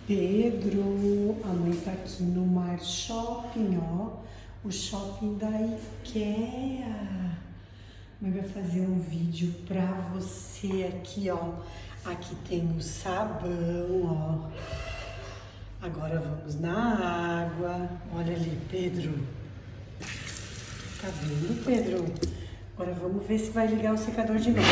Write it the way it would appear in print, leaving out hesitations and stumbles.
Pedro, a mãe tá aqui no Mar Shopping, ó. O shopping da IKEA. A mãe vai fazer um vídeo pra você aqui, ó. Aqui tem o sabão, ó. Agora vamos na água. Olha ali, Pedro. Tá vendo, Pedro? Agora vamos ver se vai ligar o secador de novo.